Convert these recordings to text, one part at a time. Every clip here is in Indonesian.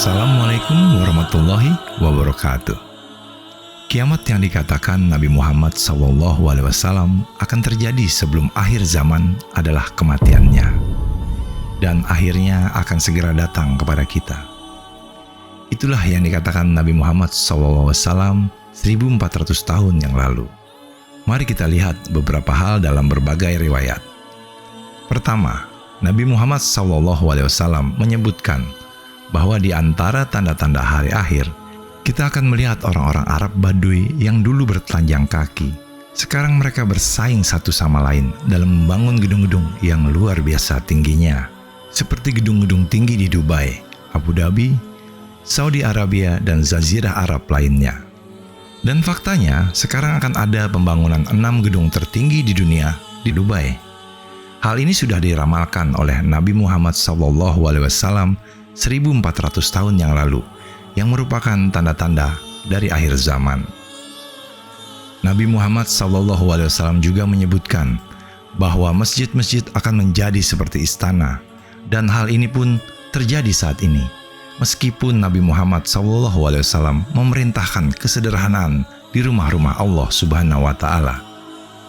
Assalamualaikum warahmatullahi wabarakatuh. Kiamat yang dikatakan Nabi Muhammad SAW akan terjadi sebelum akhir zaman adalah kematiannya, dan akhirnya akan segera datang kepada kita. Itulah yang dikatakan Nabi Muhammad SAW 1400 tahun yang lalu. Mari kita lihat beberapa hal dalam berbagai riwayat. Pertama, Nabi Muhammad SAW menyebutkan bahwa di antara tanda-tanda hari akhir, kita akan melihat orang-orang Arab Baduy yang dulu bertelanjang kaki. Sekarang mereka bersaing satu sama lain dalam membangun gedung-gedung yang luar biasa tingginya, seperti gedung-gedung tinggi di Dubai, Abu Dhabi, Saudi Arabia, dan Jazirah Arab lainnya. Dan faktanya, sekarang akan ada pembangunan 6 gedung tertinggi di dunia di Dubai. Hal ini sudah diramalkan oleh Nabi Muhammad SAW 1400 tahun yang lalu, yang merupakan tanda-tanda dari akhir zaman. Nabi Muhammad SAW juga menyebutkan bahwa masjid-masjid akan menjadi seperti istana, dan hal ini pun terjadi saat ini. Meskipun Nabi Muhammad SAW memerintahkan kesederhanaan di rumah-rumah Allah Subhanahu wa Ta'ala,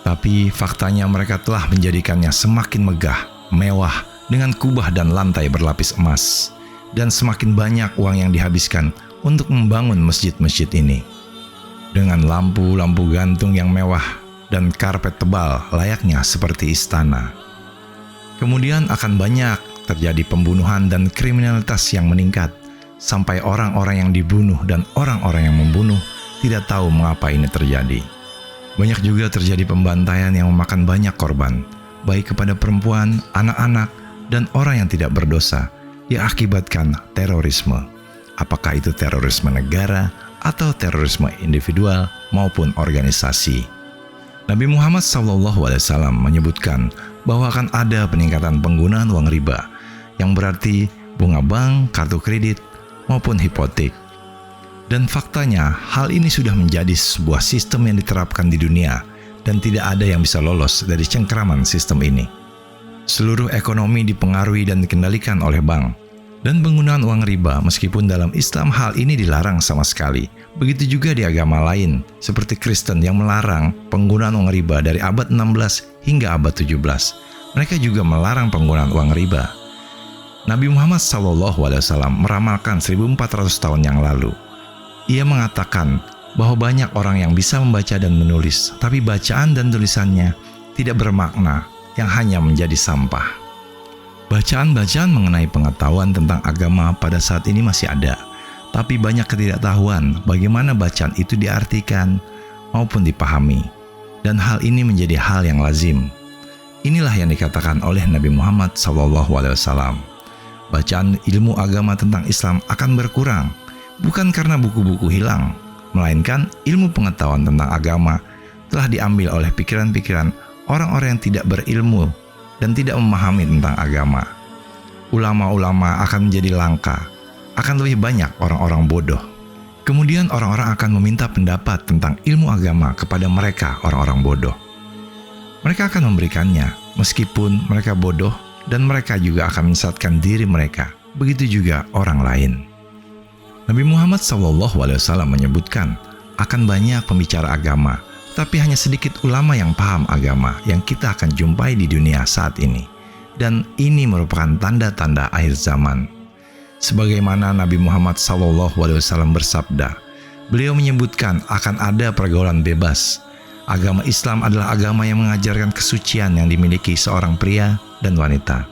tapi faktanya mereka telah menjadikannya semakin megah, mewah, dengan kubah dan lantai berlapis emas, dan semakin banyak uang yang dihabiskan untuk membangun masjid-masjid ini. Dengan lampu-lampu gantung yang mewah dan karpet tebal layaknya seperti istana. Kemudian akan banyak terjadi pembunuhan dan kriminalitas yang meningkat, sampai orang-orang yang dibunuh dan orang-orang yang membunuh tidak tahu mengapa ini terjadi. Banyak juga terjadi pembantaian yang memakan banyak korban, baik kepada perempuan, anak-anak, dan orang yang tidak berdosa, yang akibatkan terorisme. Apakah itu terorisme negara atau terorisme individual maupun organisasi. Nabi Muhammad SAW menyebutkan bahwa akan ada peningkatan penggunaan uang riba, yang berarti bunga bank, kartu kredit, maupun hipotek. Dan faktanya, hal ini sudah menjadi sebuah sistem yang diterapkan di dunia, dan tidak ada yang bisa lolos dari cengkraman sistem ini. Seluruh ekonomi dipengaruhi dan dikendalikan oleh bank. Dan penggunaan uang riba, meskipun dalam Islam hal ini dilarang sama sekali. Begitu juga di agama lain, seperti Kristen yang melarang penggunaan uang riba dari abad 16 hingga abad 17. Mereka juga melarang penggunaan uang riba. Nabi Muhammad SAW meramalkan 1400 tahun yang lalu. Ia mengatakan bahwa banyak orang yang bisa membaca dan menulis, tapi bacaan dan tulisannya tidak bermakna, yang hanya menjadi sampah. Bacaan-bacaan mengenai pengetahuan tentang agama pada saat ini masih ada, tapi banyak ketidaktahuan bagaimana bacaan itu diartikan maupun dipahami, dan hal ini menjadi hal yang lazim. Inilah yang dikatakan oleh Nabi Muhammad SAW. Bacaan ilmu agama tentang Islam akan berkurang, bukan karena buku-buku hilang, melainkan ilmu pengetahuan tentang agama telah diambil oleh pikiran-pikiran orang-orang yang tidak berilmu dan tidak memahami tentang agama. Ulama-ulama akan menjadi langka, akan lebih banyak orang-orang bodoh. Kemudian orang-orang akan meminta pendapat tentang ilmu agama kepada mereka orang-orang bodoh. Mereka akan memberikannya, meskipun mereka bodoh, dan mereka juga akan menyesatkan diri mereka. Begitu juga orang lain. Nabi Muhammad SAW menyebutkan akan banyak pembicara agama, tapi hanya sedikit ulama yang paham agama yang kita akan jumpai di dunia saat ini. Dan ini merupakan tanda-tanda akhir zaman. Sebagaimana Nabi Muhammad SAW bersabda, beliau menyebutkan akan ada pergaulan bebas. Agama Islam adalah agama yang mengajarkan kesucian yang dimiliki seorang pria dan wanita.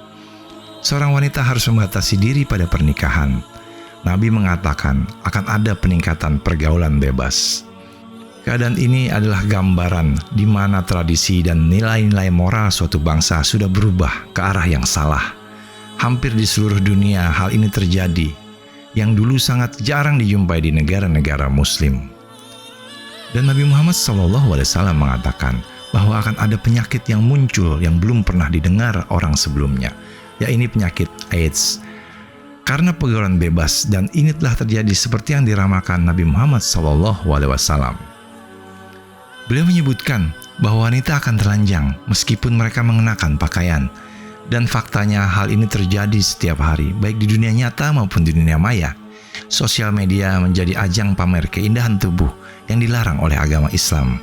Seorang wanita harus membatasi diri pada pernikahan. Nabi mengatakan akan ada peningkatan pergaulan bebas. Keadaan ini adalah gambaran di mana tradisi dan nilai-nilai moral suatu bangsa sudah berubah ke arah yang salah. Hampir di seluruh dunia hal ini terjadi, yang dulu sangat jarang dijumpai di negara-negara Muslim. Dan Nabi Muhammad SAW mengatakan bahwa akan ada penyakit yang muncul yang belum pernah didengar orang sebelumnya, yaitu penyakit AIDS. Karena pergaulan bebas, dan ini telah terjadi seperti yang diramalkan Nabi Muhammad SAW. Beliau menyebutkan bahwa wanita akan telanjang meskipun mereka mengenakan pakaian, dan faktanya hal ini terjadi setiap hari, baik di dunia nyata maupun di dunia maya. sosial media menjadi ajang pamer keindahan tubuh yang dilarang oleh agama Islam.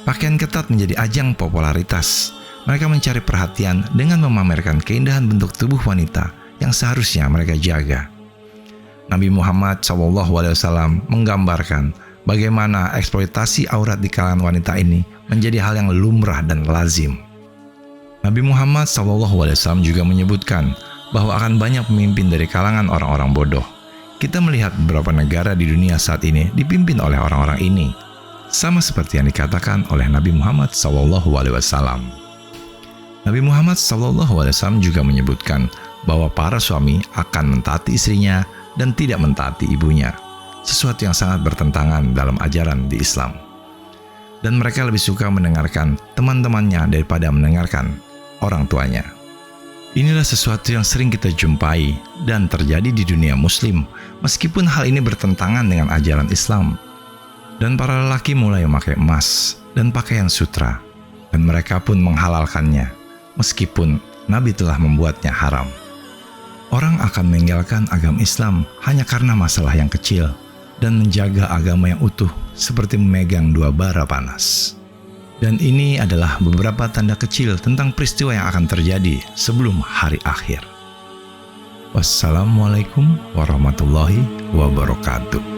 Pakaian ketat menjadi ajang popularitas. Mereka mencari perhatian dengan memamerkan keindahan bentuk tubuh wanita yang seharusnya mereka jaga. Nabi Muhammad SAW menggambarkan bagaimana eksploitasi aurat di kalangan wanita ini menjadi hal yang lumrah dan lazim. Nabi Muhammad SAW juga menyebutkan bahwa akan banyak pemimpin dari kalangan orang-orang bodoh. Kita melihat beberapa negara di dunia saat ini dipimpin oleh orang-orang ini, sama seperti yang dikatakan oleh Nabi Muhammad SAW. Nabi Muhammad SAW juga menyebutkan bahwa para suami akan mentaati istrinya dan tidak mentaati ibunya, sesuatu yang sangat bertentangan dalam ajaran di Islam. Dan mereka lebih suka mendengarkan teman-temannya daripada mendengarkan orang tuanya. Inilah sesuatu yang sering kita jumpai dan terjadi di dunia muslim, meskipun hal ini bertentangan dengan ajaran Islam. Dan para lelaki mulai memakai emas dan pakaian sutra, dan mereka pun menghalalkannya, meskipun Nabi telah membuatnya haram. Orang akan meninggalkan agama Islam hanya karena masalah yang kecil dan menjaga agama yang utuh seperti memegang dua bara panas. Dan ini adalah beberapa tanda kecil tentang peristiwa yang akan terjadi sebelum hari akhir. Wassalamualaikum warahmatullahi wabarakatuh.